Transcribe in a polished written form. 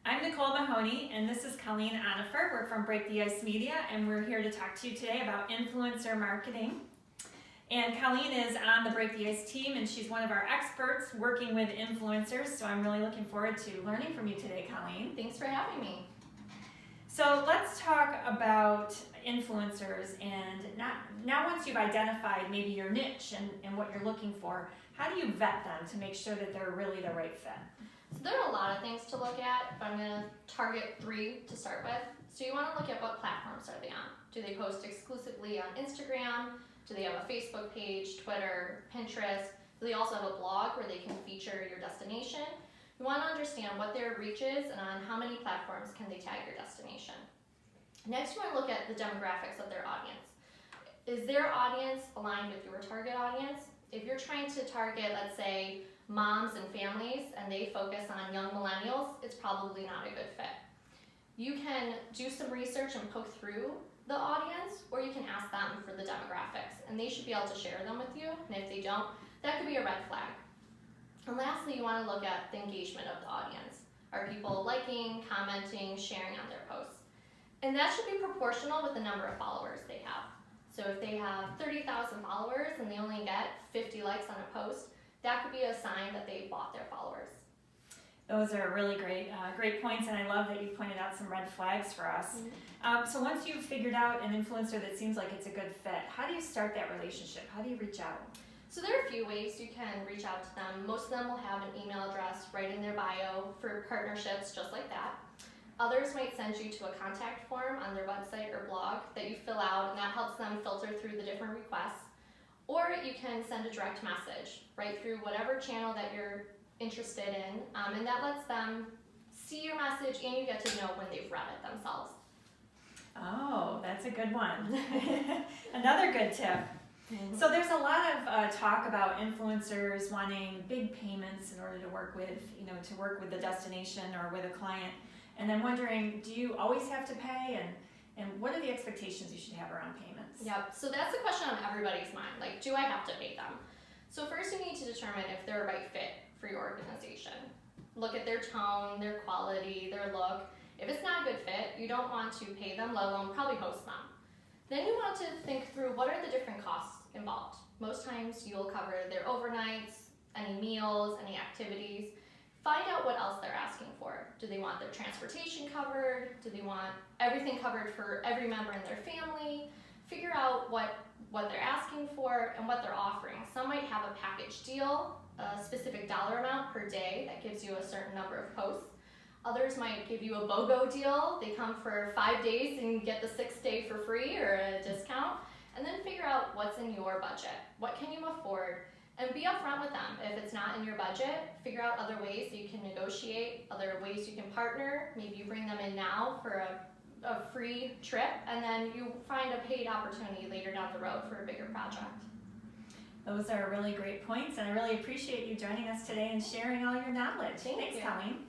I'm Nicole Mahoney, and this is Colleen Onuffer. We're from Break the Ice Media, and we're here to talk to you today about influencer marketing. And Colleen is on the Break the Ice team, and she's one of our experts working with influencers, so I'm really looking forward to learning from you today, Colleen. Thanks for having me. So let's talk about influencers, and now once you've identified maybe your niche and what you're looking for, how do you vet them to make sure that they're really the right fit? So there are a lot of things to look at, but I'm going to target 3 to start with. So you want to look at what platforms are they on. Do they post exclusively on Instagram? Do they have a Facebook page, Twitter, Pinterest? Do they also have a blog where they can feature your destination? You want to understand what their reach is and on how many platforms can they tag your destination. Next, you want to look at the demographics of their audience. Is their audience aligned with your target audience? If you're trying to target, let's say, moms and families, and they focus on young millennials, it's probably not a good fit. You can do some research and poke through the audience, or you can ask them for the demographics, and they should be able to share them with you, and if they don't, that could be a red flag. And lastly, you want to look at the engagement of the audience. Are people liking, commenting, sharing on their posts? And that should be proportional with the number of followers they have. So if they have 30,000 followers and they only get 50 likes on a post, that could be a sign that they bought their followers. Those are really great points, and I love that you pointed out some red flags for us. Mm-hmm. So once you've figured out an influencer that seems like it's a good fit, how do you start that relationship? How do you reach out? So there are a few ways you can reach out to them. Most of them will have an email address right in their bio for partnerships just like that. Others might send you to a contact form on their website or blog that you fill out, and that helps them filter through the different requests. Or you can send a direct message right through whatever channel that you're interested in, and that lets them see your message and you get to know when they've read it themselves. Oh, that's a good one. Another good tip. Mm-hmm. So there's a lot of talk about influencers wanting big payments in order to work with the destination or with a client. And I'm wondering, do you always have to pay, and what are the expectations you should have around payments? Yep, so that's the question on everybody's mind, like, do I have to pay them? So first you need to determine if they're a right fit for your organization. Look at their tone, their quality, their look. If it's not a good fit, you don't want to pay them, let alone probably host them. Then you want to think through what are the different costs involved. Most times you'll cover their overnights, any meals, any activities. Find out what else they're asking for. Do they want their transportation covered? Do they want everything covered for every member in their family? Figure out what they're asking for and what they're offering. Some might have a package deal, a specific dollar amount per day that gives you a certain number of posts. Others might give you a BOGO deal. They come for 5 days and you get the 6th day for free or a discount. And then figure out what's in your budget. What can you afford? And be upfront with them. If it's not in your budget, figure out other ways that you can negotiate, other ways you can partner. Maybe you bring them in now for a free trip, and then you find a paid opportunity later down the road for a bigger project. Those are really great points, and I really appreciate you joining us today and sharing all your knowledge. Thanks, Colleen.